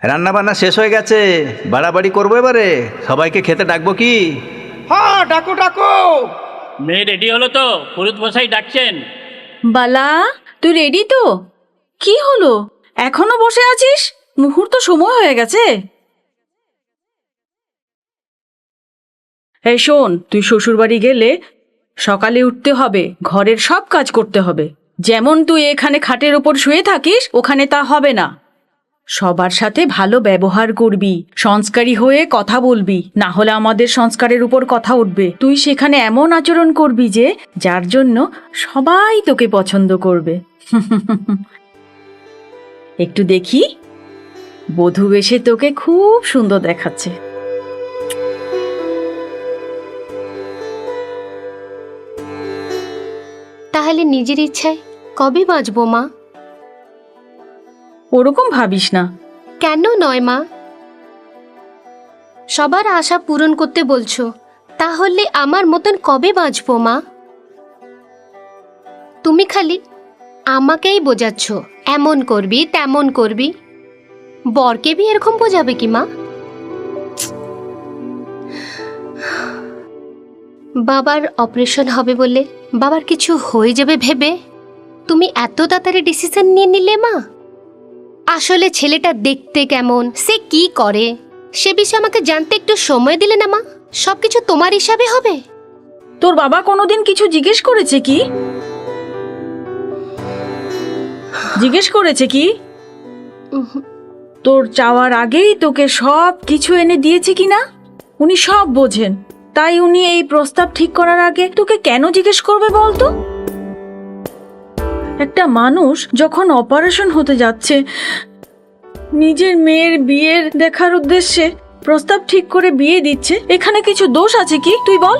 রান্না বান্না শেষ হয়ে গেছে, বাড়াবাড়ি করবো এবারে। সবাইকে খেতে ডাকবো কি? হ্যাঁ, ডাকো ডাকো। মেয়ে রেডি হলো তো? পুরুত মশাই ডাকছেন। বালা, তুই রেডি তো? কি হলো, এখনো বসে আছিস? মুহূর্ত সময় হয়ে গেছে। এই শোন, তুই শ্বশুরবাড়ি গেলে সকালে উঠতে হবে, ঘরের সব কাজ করতে হবে। যেমন তুই এখানে খাটের ওপর শুয়ে থাকিস, ওখানে তা হবে না। সবার সাথে ভালো ব্যবহার করবি, সংস্কারী হয়ে কথা বলবি, না হলে আমাদের সংস্কারের উপর কথা উঠবে। তুই সেখানে এমন আচরণ করবি যে যার জন্য সবাই তোকে পছন্দ করবে। একটু দেখি, বধূ বেশে তোকে খুব সুন্দর দেখাচ্ছে। তাহলে নিজের ইচ্ছায় কবে বাঁচবো মা? ওরকম ভাবিস না। কেন নয় মা? সবার আশা পূরণ করতে বলছো, তাহলে আমার মতন কবে বাঁচবো মা? তুমি খালি আমাকেই বোঝাচ্ছ, এমন করবি তেমন করবি। বরকে বি এরকম বোঝাবে কি মা? বাবার অপারেশন হবে বলে, বাবার কিছু হয়ে যাবে ভেবে তুমি এত তাড়াতাড়ি ডিসিশন নিয়ে নিলে মা? আসলে ছেলেটা দেখতে কেমন, সে কি করে, সে বিষয়ে আমাকে জানতে একটু সময় দিলে না মা? সবকিছু তোমার হিসাবে হবে। তোর বাবা কোনোদিন কিছু জিজ্ঞেস করেছে কি? জিজ্ঞেস করেছে কি? তোর চাওয়ার আগেই তোকে সব কিছু এনে দিয়েছে কি না? উনি সব বোঝেন, তাই উনি এই প্রস্তাব ঠিক করার আগে তোকে কেন জিজ্ঞেস করবে বলতো? একটা মানুষ যখন অপারেশন হতে যাচ্ছে, নিজের মেয়ের বিয়ের দেখার উদ্দেশ্যে প্রস্তাব ঠিক করে বিয়ে দিচ্ছে, এখানে কিছু দোষ আছে কি তুই বল?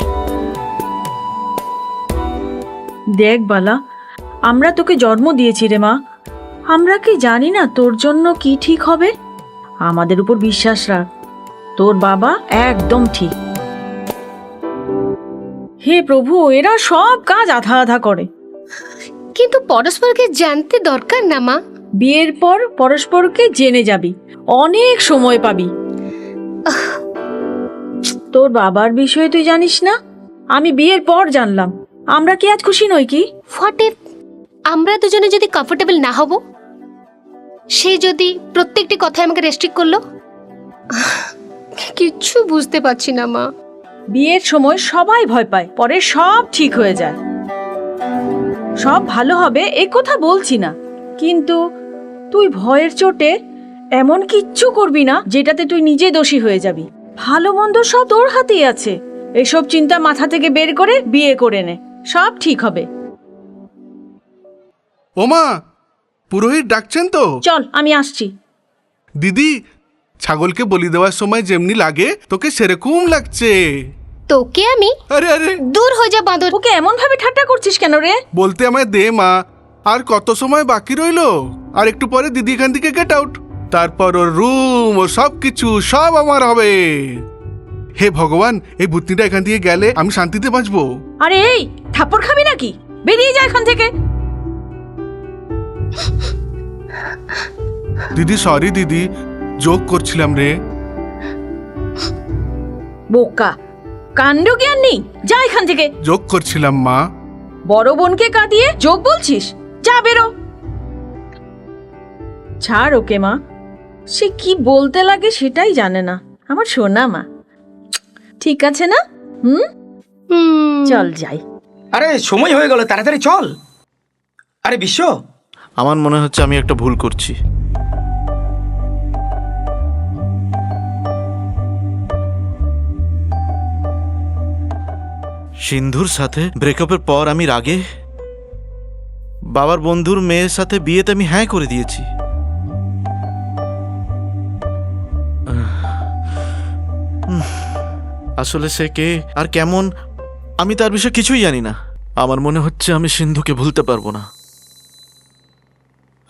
দেখ বালা, আমরা তোকে জন্ম দিয়েছি রে মা, আমরা কি জানি না তোর জন্য কি ঠিক হবে? আমাদের উপর বিশ্বাস রাখ, তোর বাবা একদম ঠিক। হে প্রভু, এরা সব কাজ আধা আধা করে। কিন্তু পরস্পরকে জানতে দরকার না মা? বিয়ের পর পরস্পরকে জেনে যাবি, অনেক সময় পাবি। তোর বাবার বিষয়ে তুই জানিস না, আমি বিয়ের পর জানলাম। আমরা কি আজ খুশি নই কি? হোয়াট ইফ আমরা দুজনে যদি কমফোর্টেবল না হব? সে যদি প্রত্যেকটি কথায় আমাকে রেস্ট্রিক্ট করলো? কিচ্ছু বুঝতে পারছি না মা। বিয়ের সময় সবাই ভয় পায়, পরে সব ঠিক হয়ে যায়। সব ভালো হবে এ কথা বলছি না, কিন্তু তুই ভয়ের চোটে এমন কিচ্ছু করবি না যেটাতে তুই নিজে দোষী হয়ে যাবি। ভালো মন্দ সব তোর হাতেই আছে। এসব চিন্তা মাথা থেকে বের করে বিয়ে করে নে, সব ঠিক হবে। ওমা, পুরোহিত ডাকছেন তো? চল, আমি আসছি। দিদি, ছাগলকে বলি দেওয়ার সময় যেমনি লাগে তোকে সেরকম লাগছে। তোকে আমি? আরে আরে, দূর হয়ে যা বাঁদর। ওকে এমন ভাবে ঠাট্টা করছিস কেন রে? বলতে আমায় দে মা, আর কত সময় বাকি রইলো? আর একটু পরে দিদি এখান থেকে গেট আউট, তারপর ওর রুম ও সব কিছু সব আমার হবে। হে ভগবান, এই ভূতনিটা এখান থেকে গেলে আমি শান্তিতে বাঁচবো। আরে এই, থাপ্পড় খাবি নাকি? বেরিয়ে যা এখান থেকে। দিদি সরি দিদি, জোক করছিলাম রে। বোকা, কাণ্ড জ্ঞান নেই, যা এখান থেকে। জোক করছিলাম মা। বড় বোনকে কাঁদিয়ে যোগ বলছিস? যা বেরো। ছাড় ওকে মা, সে কি বলতে লাগে সেটাই জানে না। আমার সোনা মা, ঠিক আছে না? চল যাই। আরে সময় হয়ে গেল, তাড়াতাড়ি চল। আরে বিশ্ব, আমার মনে হচ্ছে আমি একটা ভুল করছি। সিন্ধুর সাথে ব্রেকআপের পর আমি রাগে বাবার বন্ধুর মেয়ের সাথে বিয়েতে আমি হ্যাঁ করে দিয়েছি। আসলে সে কে আর কেমন আমি তার বিষয়ে কিছুই জানি না। আমার মনে হচ্ছে আমি সিন্ধুকে ভুলতে পারবো না।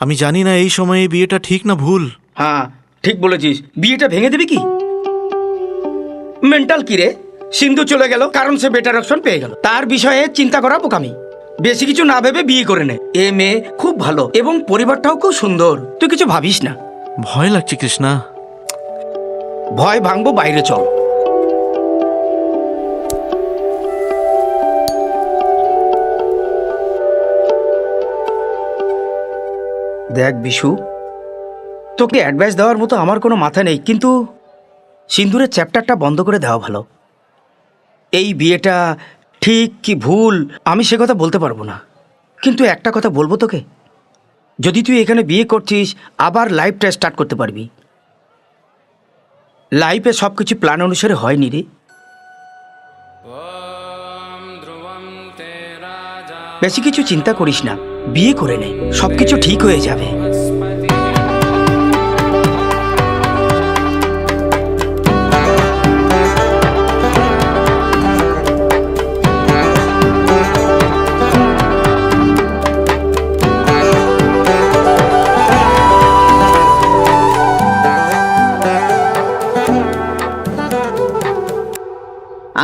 আমি জানি না এই সময়ে বিয়েটা ঠিক না ভুল। হ্যাঁ ঠিক বলেছিস, বিয়েটা ভেঙে দিবি কি? মেন্টাল কি রে? সিন্ধু চলে গেল কারণ সে বেটার অপশন পেয়ে গেল। তার বিষয়ে চিন্তা করা বোকামি। বেশি কিছু না ভেবে বিয়ে করে নে। এ মেয়ে খুব ভালো এবং পরিবারটাও খুব সুন্দর, তুই কিছু ভাবিস না। ভয় লাগছে কৃষ্ণা। ভয় ভাঙবো, বাইরে চল। দেখ বিশু, তোকে অ্যাডভাইস দেওয়ার মতো আমার কোনো মাথা নেই, কিন্তু সিন্দুরের চ্যাপ্টারটা বন্ধ করে দেওয়া ভালো। এই বিয়েটা ঠিক কি ভুল আমি সে কথা বলতে পারবো না, কিন্তু একটা কথা বলবো তোকে, যদি তুই এখানে বিয়ে করছিস আবার লাইফটা স্টার্ট করতে পারবি। লাইফে সব কিছু প্ল্যান অনুসারে হয়নি রে। বেশি কিছু চিন্তা করিস না, বিয়ে করে নে, সব কিছু ঠিক হয়ে যাবে।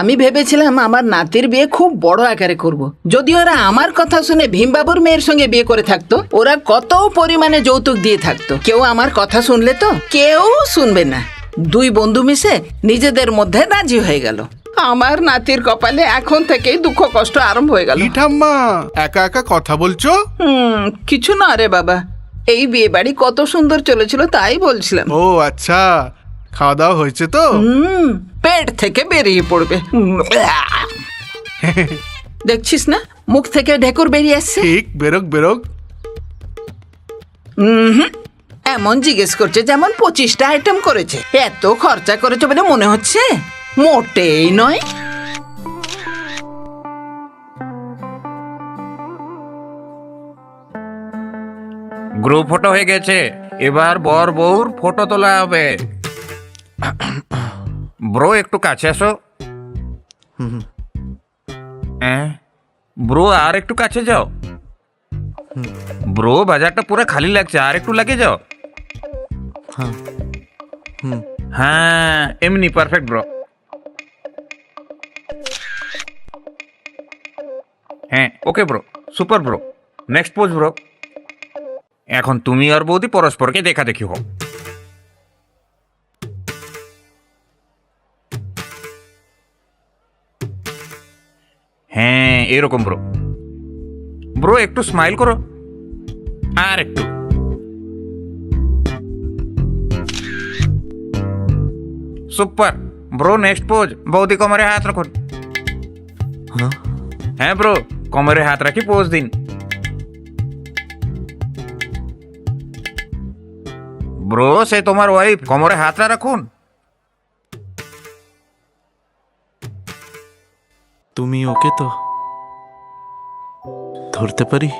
আমি ভেবেছিলাম আমার নাতির বিয়ে খুব বড় আকারে করব। যদি ওরা আমার কথা শুনে ভীমবাবুর মেয়ের সঙ্গে বিয়ে করে থাকতো, ওরা কত পরিমাণে যৌতুক দিয়ে থাকতো। কেউ আমার কথা শুনলে তো? কেউ শুনবে না। দুই বন্ধু মিশে নিজেদের মধ্যে রাজি হয়ে গেল। আমার নাতির কপালে এখন থেকেই দুঃখ কষ্ট আরম্ভ হয়ে গেল। কি ঠাম্মা একা একা কথা বলছো? কিছু না রে বাবা, এই বিয়ে বাড়ি কত সুন্দর চলেছিল তাই বলছিলাম। ও আচ্ছা, খাওয়া দাওয়া হয়েছে তো? পেট থেকে বেরিয়ে পড়বে। দেখছিস না, মুখ থেকে ঢেকুর বেরিয়ে আসছে। ঠিক, বেরোক বেরোক। এমন জিজ্ঞেস করছে যেমন 25টা আইটেম করেছে। এত খরচা করেছে বলে মনে হচ্ছে? মোটেই নয়। গ্রুপ ফটো হয়ে গেছে, এবার বর বউর ফটো তোলা হবে। ব্রো একটু কাছে আসো। ব্রো আর একটু কাছে যাও। ব্রো বাজারটা পুরো খালি লাগছে, আর একটু লাগে যাও। হ্যাঁ এমনি পারফেক্ট ব্রো। হ্যাঁ okay bro, super bro. Next pose bro. এখন তুমি আর বৌদি পরস্পরকে দেখা দেখি হোক। হ্যাঁ এরকম ব্রো। ব্রো একটু স্মাইল করো, আর একটু। Super bro. নেক্সট পোজ, বৌদি কোমরে হাত রাখুন। হ্যাঁ ব্রো, কোমরে হাত রাখি পোজ দিন। ব্রো সে তোমার ওয়াইফ, কোমরে হাতটা রাখুন। তুমি ওকে তো ধরতে পারি?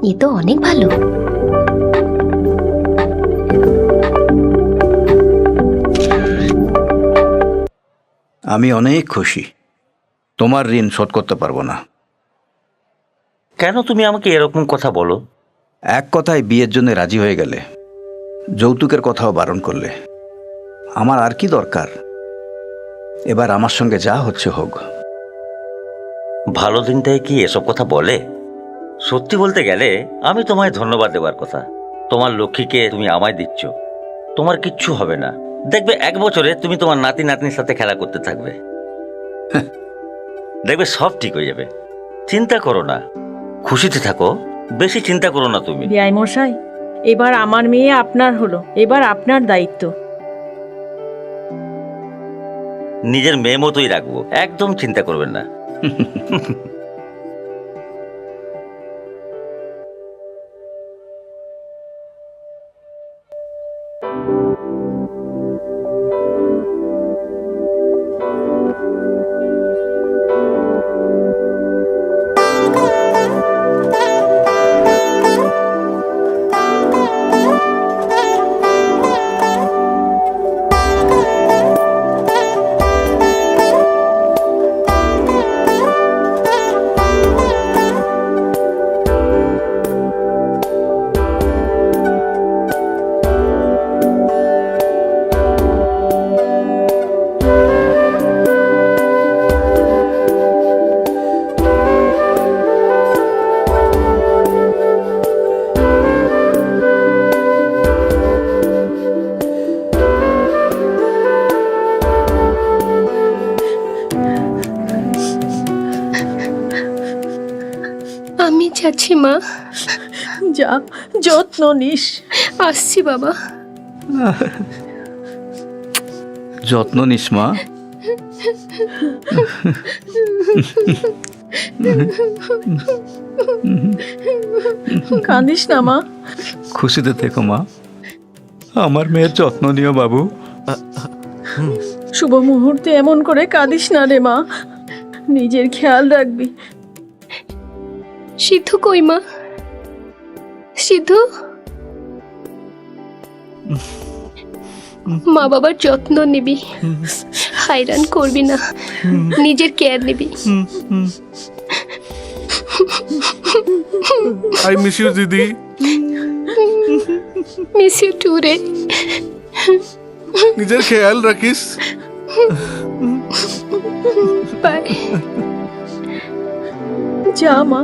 এ তো অনেক ভালো। আমি অনেক খুশি। তোমার ঋণ শোধ করতে পারবো না। কেন তুমি আমাকে এরকম কথা বলো? এক কথায় বিয়ের জন্য রাজি হয়ে গেলে, যৌতুকের কথাও বারণ করলে। আমার আর কি দরকার? এবার আমার সঙ্গে যা হচ্ছে হোক। ভালো দিনটায় কি এসব কথা বলে? সত্যি বলতে গেলে আমি তোমায় ধন্যবাদ দেওয়ার কথা। তোমার লক্ষ্মীকে তুমি আমায় দিচ্ছ। তোমার কিচ্ছু হবে না, দেখবে 1 বছরে তুমি তোমার নাতি নাতনির সাথে খেলা করতে থাকবে। দেখবে সব ঠিক হয়ে যাবে। চিন্তা করো না, খুশিতে থাকো, বেশি চিন্তা করো না তুমি। বিআই মশাই, এবার আমার মেয়ে আপনার হলো, এবার আপনার দায়িত্ব। নিজের মেয়ে মতোই রাখবো, একদম চিন্তা করবেন না। আমি যাচ্ছি মা, যা, যত্ন নিস। আসছি বাবা। যত্ন নিস মা। কাঁদিস না মা। খুশিতে থেকো মা। আমার মেয়ের যত্ন নিও বাবু। শুভ মুহূর্তে এমন করে কাঁদিস না রে মা, নিজের খেয়াল রাখবি। সিদ্ধু কই মা? সিদ্ধু, মা বাবার যত্ন নিবি, হাইরান করবি না, নিজের কেয়ার নিবি। আই মিস ইউ দিদি। মিস ইউ টু রে। নিজের খেয়াল রাখিস। বাই। যা মা।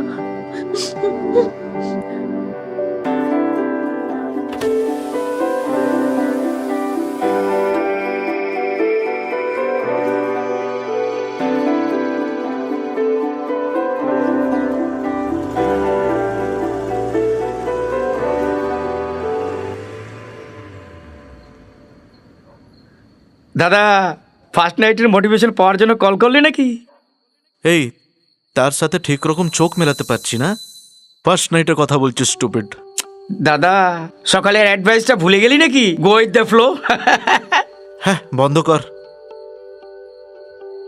দাদা, ফার্স্ট নাইটের মোটিভেশন পাওয়ার জন্য কল করলি নাকি? এই, তার সাথে ঠিক রকম চোখ মেলাতে পারছি না। ফার্স্ট নাইটের কথা বলছিস স্টুপিড। দাদা, সকালের অ্যাডভাইসটা ভুলে গেলি নাকি? গো উইথ দ্য ফ্লো। হ্যাঁ, বন্ধ কর।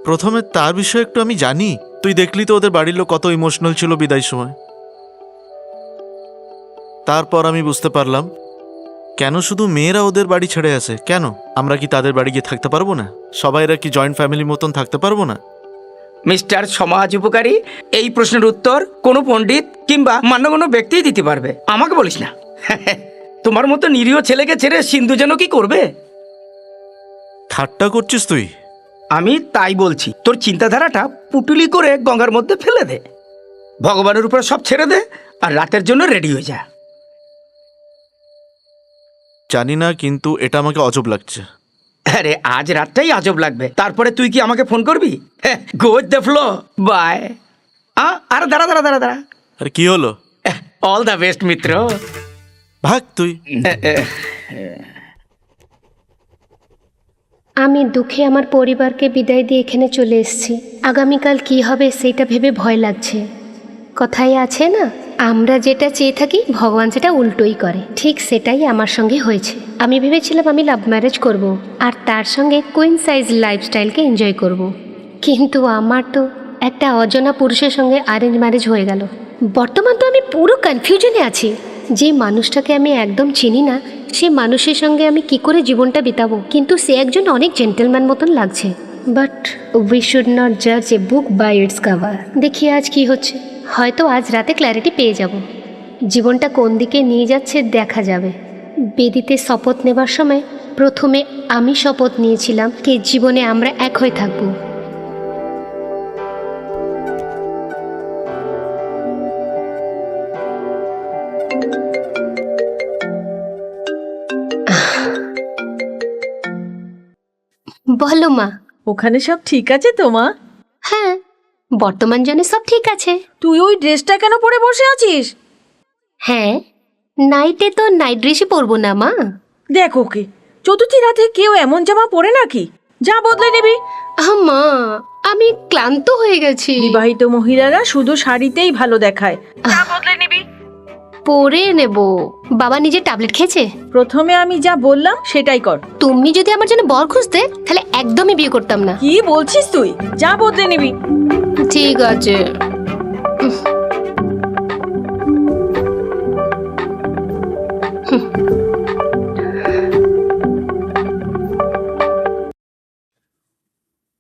প্রথমে তার বিষয়ে একটু আমি জানি। তুই দেখলি তো ওদের বাড়ির লোক কত ইমোশনাল ছিল বিদায় সময়। তারপর আমি বুঝতে পারলাম কেন শুধু মেয়েরা ওদের বাড়ি ছেড়ে আসে। কেন আমরা কি তাদের বাড়ি গিয়ে থাকতে পারবো না? সবাইরা কি জয়েন্ট ফ্যামিলির মতন থাকতে পারবো না? মিস্টার সমাজ উপকারী, এই প্রশ্নের উত্তর কোনো পণ্ডিত কিংবা মান্যগণ্য ব্যক্তিই দিতে পারবে, আমাকে বলিস না। তোমার মতো নিরীহ ছেলেকে ছেড়ে সিন্ধু যেন কি করবে? ঠাট্টা করছিস তুই? আমি তাই বলছি, তোর চিন্তাধারাটা পুটুলি করে গঙ্গার মধ্যে ফেলে দে, ভগবানের উপরে সব ছেড়ে দে, আর রাতের জন্য রেডি হয়ে যা। জানি না, কিন্তু এটা আমাকে অজব লাগছে। আরে আজ রাতটাই আজব লাগবে, তারপরে তুই কি আমাকে ফোন করবি? Go with the flow, bye. আরে দাঁড়া দাঁড়া দাঁড়া দাঁড়া, আরে কি হলো? অল দ্য বেস্ট মিত্র। ভাগ তুই। আমি দুঃখে আমার পরিবারকে বিদায় দিয়ে এখানে চলে এসেছি। আগামীকাল কি হবে সেটা ভেবে ভয় লাগছে। কথাই আছে না, আমরা যেটা চেয়ে থাকি ভগবান সেটা উল্টোই করে। ঠিক সেটাই আমার সঙ্গে হয়েছে। আমি ভেবেছিলাম আমি লাভ ম্যারেজ করব আর তার সঙ্গে কুইন সাইজ লাইফস্টাইলকে এনজয় করব, কিন্তু আমার তো একটা অজানা পুরুষের সঙ্গে অ্যারেঞ্জ ম্যারেজ হয়ে গেল। বর্তমান তো আমি পুরো কনফিউশনে আছি। যে মানুষটাকে আমি একদম চিনি না, সে মানুষের সঙ্গে আমি কি করে জীবনটা বিতাবো। কিন্তু সে একজন অনেক জেন্টেলম্যান মতন লাগছে। বাট উই শুড নট জাজ এ বুক বাই ইটস কভার। দেখি আজ কি হচ্ছে, হয়তো আজ রাতে ক্ল্যারিটি পেয়ে যাব। জীবনটা কোন দিকে নিয়ে যাচ্ছে দেখা যাবে। বেদিতে শপথ নেবার সময় প্রথমে আমি শপথ নিয়েছিলাম যে জীবনে আমরা এক হয়ে থাকবো। বলো মা। ওখানে সব ঠিক আছে তো মা? হ্যাঁ, বর্তমান জনে সব ঠিক আছে। তুই ওই ড্রেসটা কেন পরে বসে আছিস? হ্যাঁ, নাইটে তো নাইট ড্রেসই পরবো না মা। দেখ ওকে, চতুর্থী রাতে কেউ এমন জামা পরে নাকি? যা বদলে নিবি। মা, আমি ক্লান্ত হয়ে গেছি। বিবাহিত মহিলারা শুধু শাড়িতেই ভালো দেখায়। যা বদলে নিবি। পরে নেব। বাবা নিজে ট্যাবলেট খেয়েছে? প্রথমে আমি যা বললাম সেটাই কর। তুমি যদি আমার জন্য বর খুঁজতে তাহলে একদমই বিয়ে করতাম না। কি বলছিস তুই? যা বদলে নিবি। ঠিক আছে।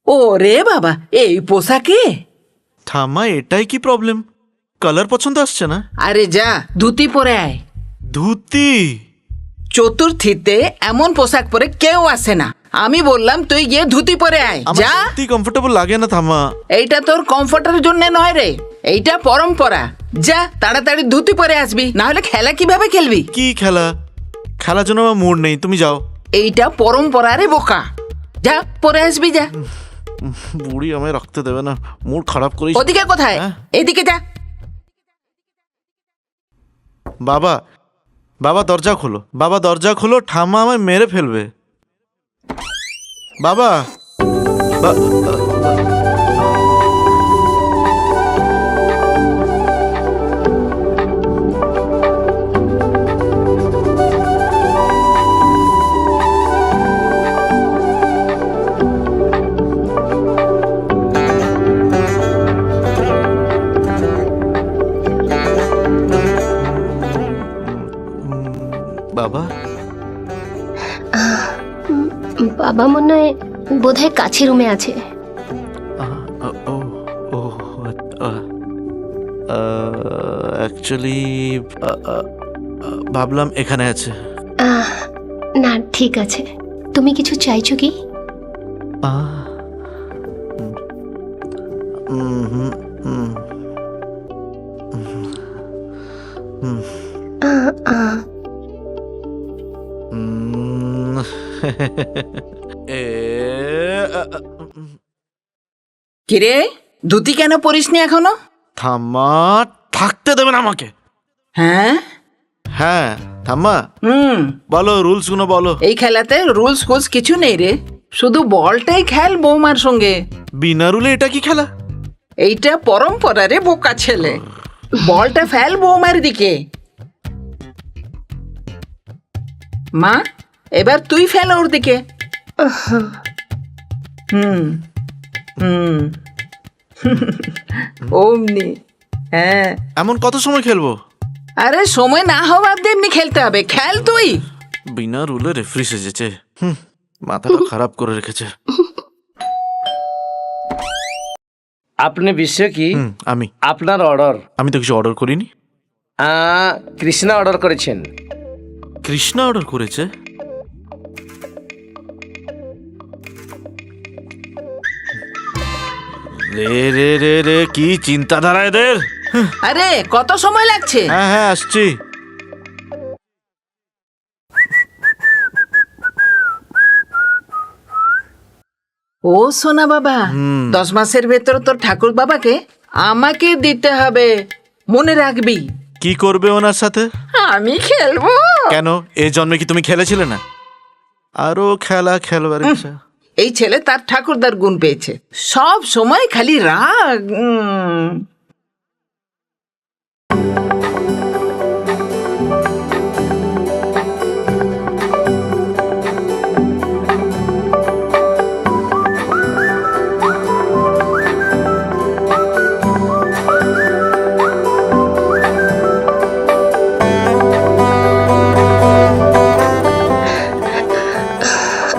ও রে বাবা, এই পোশাকে? ঠাম্মা, এটাই কি প্রবলেম? কালার পছন্দ আসছে না? আরে যা, ধুতি পরে আয়। ধুতি? চতুর্থীতে এমন পোশাক পরে কেউ আসে না। আমি বললাম তুই গিয়ে ধুতি পরে আয়। আমার যা। সত্যি কমফোর্টেবল লাগে না ঠাম্মা। এইটা তোর কমফর্টের জন্য নয় রে, এইটা পরম্পরা। যা তাড়াতাড়ি ধুতি পরে আসবি, না হলে খেলা কিভাবে খেলবি? কি খেলা? খেলার জন্য আমার মুড নেই, তুমি যাও। এইটা পরম্পরা রে বোকা। যা পরে আসবি, যা। বুড়ি আমায় রাখতে দেবে না, মুড খারাপ করিস। ওদিকে কোথায়? হ্যাঁ? এইদিকে যা। বাবা, বাবা দরজা খোলো, বাবা দরজা খোলো, ঠাম্মা আমায় মেরে ফেলবে। বাবা, বাবা, বাবা মনে হয় বোধহয় কাছে রুমে আছে। ও অ্যাকচুয়ালি ভাবলাম এখানে আছে। না ঠিক আছে, তুমি কিছু চাইছো কি? কিরে, ধুতি কেন পরিসনি এখনো? থাম্মা, থাকতে দেবেন আমাকে? হ্যাঁ হ্যাঁ থাম্মা, বলো রুলস গুলো বলো। এই খেলাতে রুলস ফুলস কিছু নেই রে, শুধু বলটাই খেল বৌমার সঙ্গে। বিনা রুলে এটা কি খেলা? এইটা পরম্পরা রে বোকা ছেলে। বলটা ফেল বৌমার দিকে। মা, এবার তুই ফেল ওর দিকে। অমনি। হ্যাঁ, এমন কত সময় খেলবো? আরে সময় না হওয়ার এমনি খেলতে হবে, খেল তুই। বিনা রুলে রেফারি সেজেছে, মাথাটা খারাপ করে রেখেছে। আপনি বিশ্ব কি? আমি। আপনার অর্ডার? আমি তো কিছু অর্ডার করিনি। কৃষ্ণা অর্ডার করেছেন। কৃষ্ণা অর্ডার করেছে? রে রে রে রে, কি চিন্তাধারা এদের! আরে কত সময় লাগছে? হ্যাঁ হ্যাঁ আসছি। ও সোনা বাবা, 10 মাসের ভেতর তোর ঠাকুর বাবাকে আমাকে দিতে হবে, মনে রাখবি। কি করবে ওনার সাথে? আমি খেলবো। কেন, এই জন্মে কি তুমি খেলেছিলে না? আরো খেলা খেলবার ইচ্ছা। এই ছেলে তার ঠাকুরদার গুণ পেয়েছে, সব সময় খালি রাগ।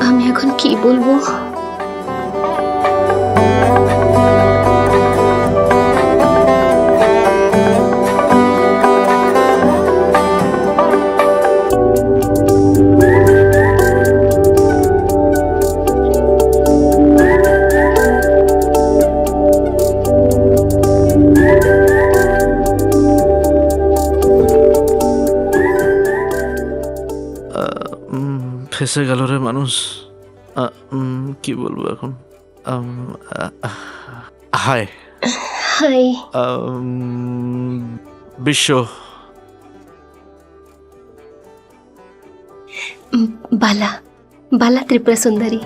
আমি এখন কি বলবো? ফেসে গেল রে মানুষ। কি বলবো এখন? হায় হাই। বিশ্ব। বালা, বালা ত্রিপুরা সুন্দরী।